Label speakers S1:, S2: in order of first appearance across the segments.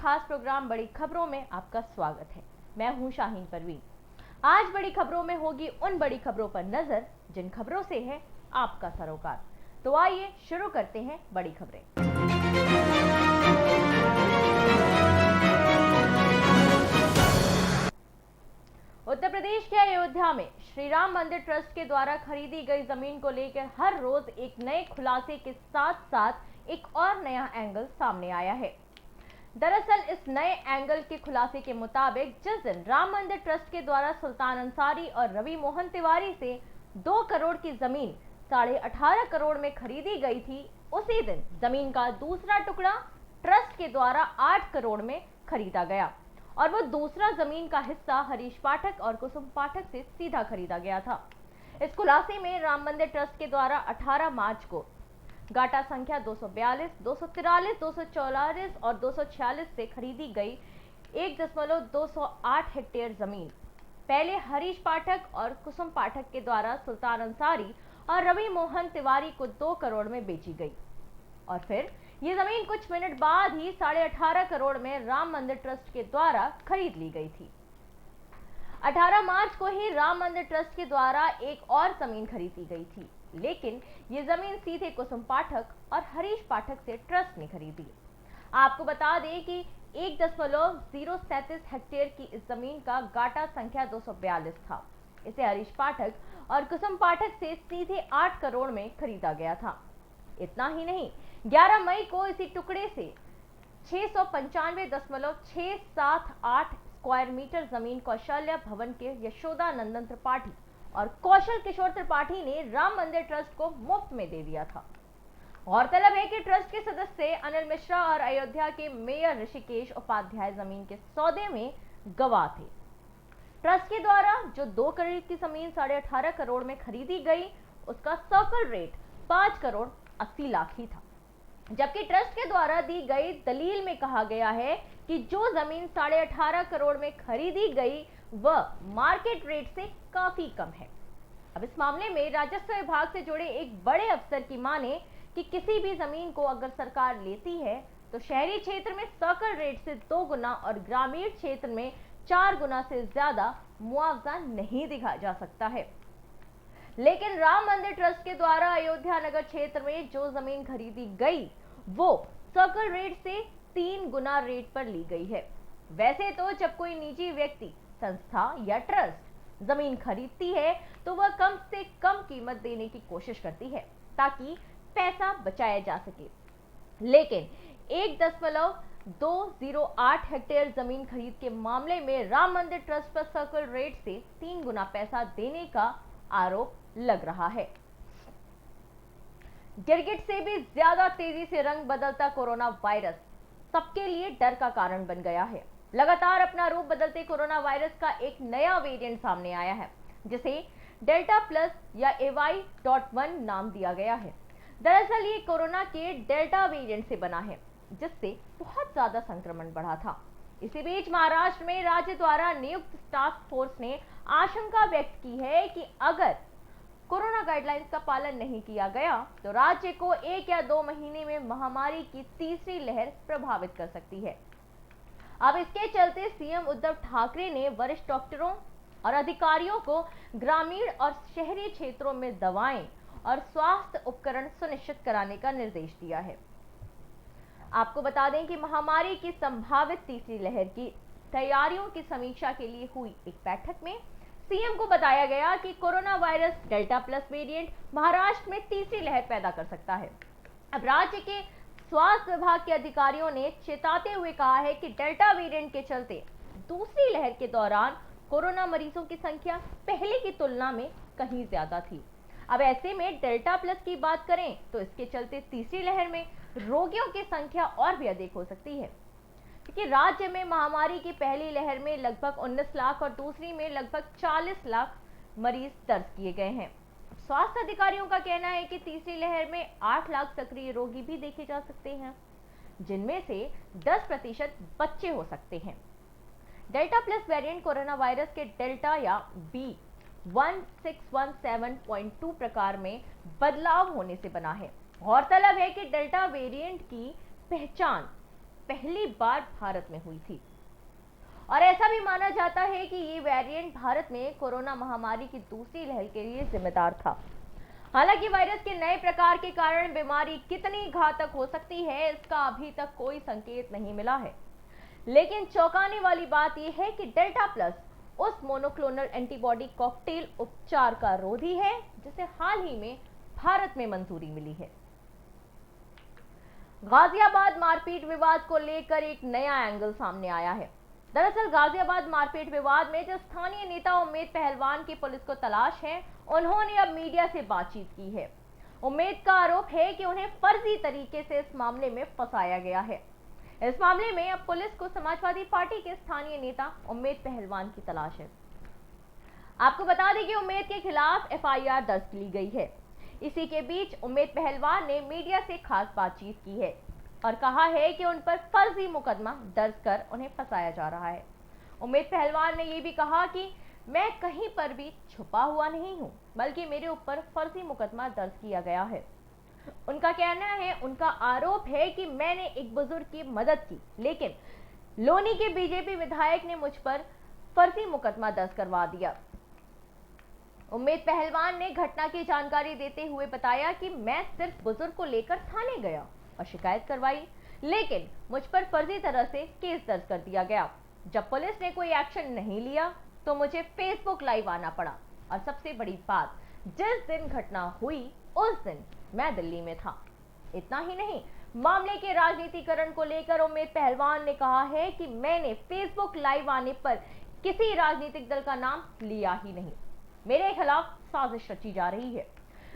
S1: खास प्रोग्राम बड़ी खबरों में आपका स्वागत है। मैं हूं शाहीन परवीन। आज बड़ी खबरों में होगी उन बड़ी खबरों पर नजर जिन खबरों से है आपका सरोकार। तो आइए शुरू करते हैं बड़ी खबरें। उत्तर प्रदेश के अयोध्या में श्री राम मंदिर ट्रस्ट के द्वारा खरीदी गई जमीन को लेकर हर रोज एक नए खुलासे के साथ साथ एक और नया एंगल सामने आया है। दरअसल इस नए एंगल के खुलासे के मुताबिक जिस दिन राम मंदिर ट्रस्ट के द्वारा सुल्तान अंसारी और रवि मोहन तिवारी से 2 करोड़ की जमीन 18.5 करोड़ में खरीदी गई थी, उसी दिन जमीन का दूसरा टुकड़ा ट्रस्ट के द्वारा 8 करोड़ में खरीदा गया और वो दूसरा जमीन का हिस्सा हरीश पाठक और कुसुम पाठक से सीधा खरीदा गया था। इस खुलासे में राम मंदिर ट्रस्ट के द्वारा 18 मार्च को गाटा संख्या 242, 243, 244 और 246 से खरीदी गई 1.208 हेक्टेयर जमीन पहले हरीश पाठक और कुसुम पाठक के द्वारा सुल्तान अंसारी और रवि मोहन तिवारी को 2 करोड़ में बेची गई और फिर ये जमीन कुछ मिनट बाद ही 18.5 करोड़ में राम मंदिर ट्रस्ट के द्वारा खरीद ली गई थी। 18 मार्च को ही राम मंदिर ट्रस्ट के द्वारा एक और जमीन खरीदी गई थी, लेकिन ये जमीन सीधे कुसुम पाठक और हरीश पाठक से ट्रस्ट ने खरीदी। आपको बता दें कि 1.037 हेक्टेयर की इस जमीन का गाटा संख्या 242 था। इसे हरीश पाठक और कुसुम पाठक से सीधे 8 करोड़ में खरीदा गया था। इतना ही नहीं, 11 मई को इसी टुकड़े से 695.678 स्क्वायर मीटर जमीन कौशल्या भवन के यशोदा नंदन त्रिपाठी और कौशल किशोर त्रिपाठी ने राम मंदिर ट्रस्ट को मुफ्त में दे दिया था। गौरतलब है कि ट्रस्ट के सदस्य अनिल मिश्रा और अयोध्या के मेयर ऋषिकेश उपाध्याय जमीन के सौदे में गवाह थे। ट्रस्ट के द्वारा जो 2 करोड़ की जमीन 18.5 करोड़ में खरीदी गई, उसका सर्कल रेट 5 करोड़ 80 लाख ही था, जबकि ट्रस्ट के द्वारा दी गई दलील में कहा गया है कि जो जमीन 18.5 करोड़ में खरीदी गई वह मार्केट रेट से काफी कम है। अब इस मामले में राजस्व विभाग से जुड़े एक बड़े अफसर की माने कि किसी भी जमीन को अगर सरकार लेती है तो शहरी क्षेत्र में सर्कल रेट से 2 गुना और ग्रामीण क्षेत्र में 4 गुना से ज्यादा मुआवजा नहीं दिया जा सकता है। लेकिन राम मंदिर ट्रस्ट के द्वारा अयोध्या नगर क्षेत्र में जो जमीन खरीदी गई वो सर्कल रेट से 3 गुना रेट पर ली गई है। वैसे तो जब कोई निजी व्यक्ति, संस्था या ट्रस्ट जमीन खरीदती है तो वह कम से कम कीमत देने की कोशिश करती है ताकि पैसा बचाया जा सके, लेकिन 1.208 हेक्टेयर जमीन खरीद के मामले में राम मंदिर ट्रस्ट पर सर्कल रेट से 3 गुना पैसा देने का आरोप लग रहा है। गिरगिट से भी ज्यादा तेजी से रंग बदलता कोरोना वायरस सबके लिए डर का कारण बन गया है। लगातार अपना रूप बदलते कोरोना वायरस का एक नया वेरिएंट सामने आया है, जिसे डेल्टा प्लस या AY.1 नाम दिया गया है। दरअसल ये कोरोना के डेल्टा वेरिएंट से बना है, जिससे बहुत ज्यादा संक्रमण बढ़ा था। इसी बीच महाराष्ट्र में राज्य द्वारा नियुक्त टास्क फोर्स ने आशंका व्यक्त की है कि अगर कोरोना गाइडलाइंस का पालन नहीं किया गया तो राज्य को 1 या 2 महीने में महामारी की तीसरी लहर प्रभावित कर सकती है। अब इसके चलते सीएम उद्धव ठाकरे ने वरिष्ठ डॉक्टरों और अधिकारियों को ग्रामीण और शहरी क्षेत्रों में दवाएं और स्वास्थ्य उपकरण सुनिश्चित कराने का निर्देश दिया है। आपको बता दें कि महामारी की संभावित तीसरी लहर की तैयारियों की समीक्षा के लिए हुई एक बैठक में सीएम को बताया गया कि corona virus delta plus variant Maharashtra में तीसरी लहर पैदा कर सकता है। अब राज्य के स्वास्थ्य विभाग के अधिकारियों ने चेताते हुए कहा है कि डेल्टा वेरिएंट के चलते दूसरी लहर के दौरान कोरोना मरीजों की संख्या पहले की तुलना में कहीं ज्यादा थी। अब ऐसे में डेल्टा प्लस की बात करें तो इसके चलते तीसरी लहर में रोगियों की संख्या और भी अधिक हो सकती है, क्योंकि राज्य में महामारी की पहली लहर में लगभग 19 लाख और दूसरी में लगभग 40 लाख मरीज दर्ज किए गए हैं। स्वास्थ्य अधिकारियों का कहना है कि तीसरी लहर में 8 लाख सक्रिय रोगी भी देखे जा सकते हैं, जिनमें से 10% बच्चे हो सकते हैं। Delta plus variant corona virus के डेल्टा या B1617.2 प्रकार में बदलाव होने से बना है। गौरतलब है कि डेल्टा वेरिएंट की पहचान पहली बार भारत में हुई थी और ऐसा भी माना जाता है कि ये वेरिएंट भारत में कोरोना महामारी की दूसरी लहर के लिए जिम्मेदार था। हालांकि वायरस के नए प्रकार के कारण बीमारी कितनी घातक हो सकती है, इसका अभी तक कोई संकेत नहीं मिला है। लेकिन चौंकाने वाली बात यह है कि डेल्टा प्लस उस मोनोक्लोनल एंटीबॉडी कॉकटेल उपचार का रोधी है जिसे हाल ही में भारत में मंजूरी मिली है। गाजियाबाद मारपीट विवाद को लेकर एक नया एंगल सामने आया है। दरअसल गाजियाबाद मारपीट विवाद में जो स्थानीय नेता उम्मेद पहलवान की पुलिस को तलाश है, उन्होंने अब मीडिया से बातचीत की है। उम्मेद का आरोप है कि उन्हें फर्जी तरीके से इस मामले में फंसाया गया है। इस मामले में अब पुलिस को समाजवादी पार्टी के स्थानीय नेता उम्मेद पहलवान की तलाश है। आपको बता दें कि उम्मेद के खिलाफ एफआईआर दर्ज की गई है। इसी के बीच उम्मेद पहलवान ने मीडिया से खास बातचीत की है और कहा है कि उन पर फर्जी मुकदमा दर्ज कर उन्हें फंसाया जा रहा है। उम्मेद पहलवान ने यह भी कहा कि मैं कहीं पर भी छुपा हुआ नहीं हूं, बल्कि मेरे ऊपर फर्जी मुकदमा दर्ज किया गया है। उनका आरोप है कि मैंने एक बुजुर्ग की मदद की, लेकिन लोनी के बीजेपी विधायक ने मुझ पर फर्जी मुकदमा दर्ज करवा दिया। उम्मेद पहलवान ने घटना की जानकारी देते हुए बताया कि मैं सिर्फ बुजुर्ग को लेकर थाने गया और शिकायत करवाई, लेकिन मुझ पर फर्जी तरह से केस दर्ज कर दिया गया। जब पुलिस ने कोई एक्शन नहीं लिया तो मुझे फेसबुक लाइव आना पड़ा और सबसे बड़ी बात, जिस दिन घटना हुई उस दिन मैं दिल्ली में था। इतना ही नहीं, मामले के राजनीतिकरण को लेकर उम्मेद पहलवान ने कहा है कि मैंने फेसबुक लाइव आने पर किसी राजनीतिक दल का नाम लिया ही नहीं। मेरे खिलाफ साजिश रची जा रही है।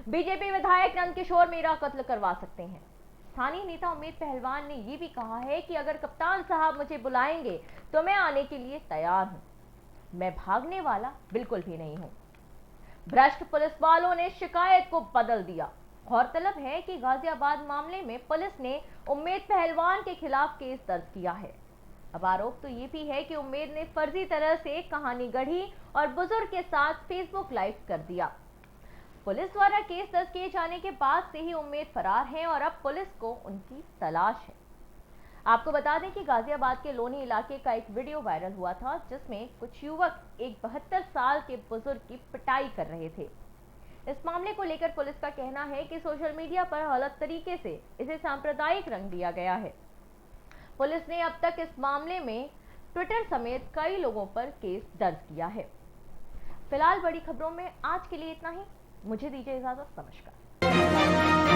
S1: बीजेपी विधायक नंदकिशोर मेरा कत्ल करवा सकते हैं। स्थानीय नेता उम्मेद पहलवान ने यह भी कहा है कि अगर कप्तान साहब मुझे बुलाएंगे तो मैं आने के लिए तैयार हूं। मैं भागने वाला बिल्कुल भी नहीं हूं। भ्रष्ट पुलिस वालों ने शिकायत को बदल दिया। गौरतलब है कि गाजियाबाद मामले में पुलिस ने उम्मेद पहलवान के खिलाफ केस दर्ज किया है। अब आरोप तो ये भी है कि उम्मेद ने फर्जी तरह से कहानी गढ़ी और बुजुर्ग के साथ फेसबुक लाइव कर दिया। पुलिस द्वारा केस दर्ज किए जाने के बाद से ही उम्मेद फरार हैं और अब पुलिस को उनकी तलाश है। आपको बता दें कि गाजियाबाद के लोनी इलाके का एक वीडियो वायरल हुआ था, जिसमें कुछ युवक एक 72 साल के बुजुर्ग की पिटाई कर रहे थे। इस मामले को लेकर पुलिस का कहना है कि सोशल मीडिया पर गलत तरीके से इसे सांप्रदायिक रंग दिया गया है। पुलिस ने अब तक इस मामले में ट्विटर समेत कई लोगों पर केस दर्ज किया है। फिलहाल बड़ी खबरों में आज के लिए इतना ही। मुझे दीजिए इजाजत। नमस्कार।